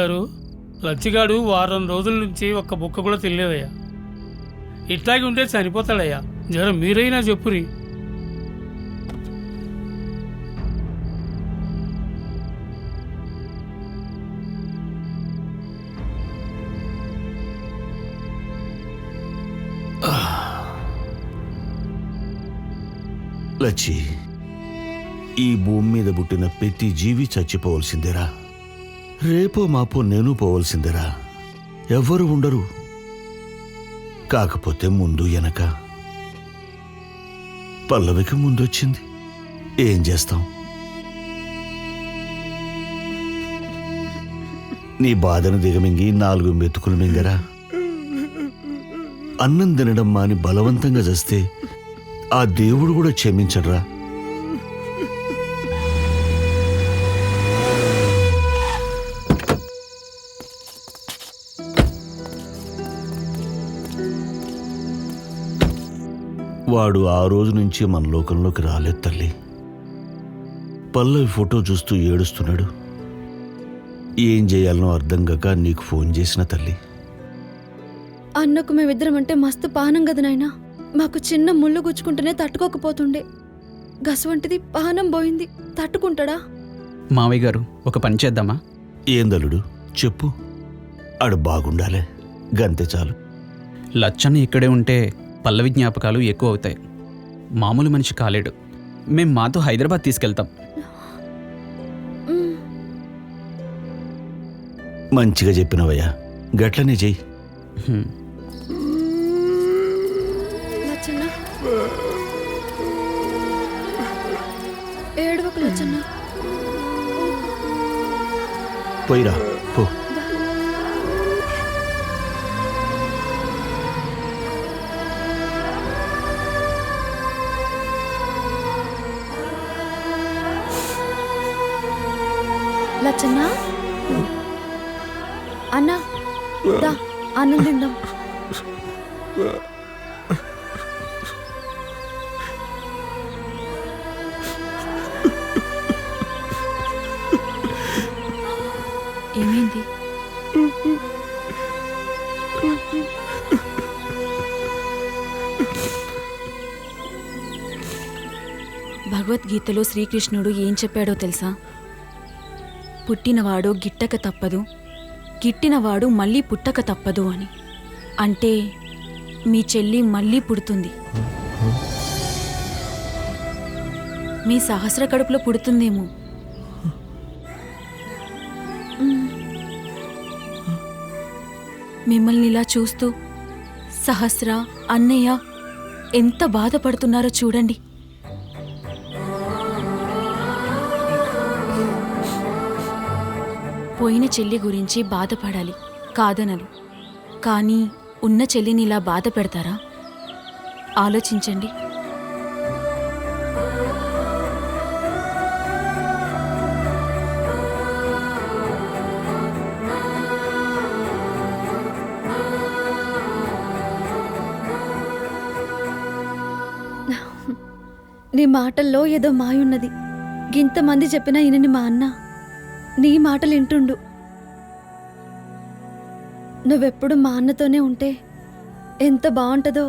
గారు, లచ్చిగాడు వారం రోజుల నుంచి ఒక్క బుక్క కూడా తినలేదయ్యా. ఇట్లాగే ఉంటే చనిపోతాడయ్యా. జర మీరైనా చెప్పురి. లచ్చి, ఈ భూమి మీద పుట్టిన ప్రతి జీవి చచ్చిపోవలసిందేరా. రేపో మాపో నేను పోవలసిందేరా. ఎవ్వరు ఉండరు. కాకపోతే ముందు వెనక పల్లవికి ముందొచ్చింది. ఏం చేస్తాం? నీ బాధను దిగమింగి 4 మెతుకులు మింగరా. అన్నం తినడం మాని బలవంతంగా చేస్తే ఆ దేవుడు కూడా క్షమించడ్రా. వాడు ఆ రోజు నుంచి మన లోకంలోకి రాలేదు తల్లి. పల్లవి ఫోటో చూస్తూ ఏడుస్తున్నాడు. ఏం చేయాలనో అర్థం కాక నీకు ఫోన్ చేసిన తల్లి. అన్నకు మేమిద్దరం అంటే మస్తు పానం కదా నాయనా. మాకు చిన్న ముళ్ళు గుచ్చుకుంటేనే తట్టుకోకపోతుండే. గసవంటిది పానం పోయింది, తట్టుకుంటాడా? మావయ్య గారు, ఒక పని చేద్దామా? ఏందలుడు చెప్పు. ఆడు బాగుండాలే, గంతే చాలు. లచ్చన్న ఇక్కడే ఉంటే పల్లవి జ్ఞాపకాలు ఎక్కువ అవుతాయి. మామూలు మనిషి కాలేడు. మేం మాతో హైదరాబాద్ తీసుకెళ్తాం. మంచిగా చెప్పినవయ్యా, గట్లనే చెయ్యి. లచ్చన్న, ఏడవకు లచ్చన్న. పోయిరా పో. లచ్చన్న, అన్నా దా అన్నం తిందాం. ఏమైంది? భగవద్గీతలో శ్రీకృష్ణుడు ఏం చెప్పాడో తెలుసా? పుట్టినవాడు గిట్టక తప్పదు, గిట్టినవాడు మళ్ళీ పుట్టక తప్పదు అని. అంటే మీ చెల్లి మళ్ళీ పుడుతుంది. మీ సహస్ర కడుపులో పుడుతుందేమో. మిమ్మల్ని ఇలా చూస్తూ సహస్ర, అన్నయ్య ఎంత బాధపడుతున్నారో చూడండి. పోయిన చెల్లి గురించి బాధపడాలి, కాదనను. కానీ ఉన్న చెల్లిని ఇలా బాధ పెడతారా? ఆలోచించండి. నీ మాటల్లో ఏదో మాయున్నది. గింతమంది చెప్పినా ఈయనని మా అన్న. నీ మాటలు వింటుండు. నువ్వెప్పుడు మా అన్నతోనే ఉంటే ఎంత బాగుంటుందో.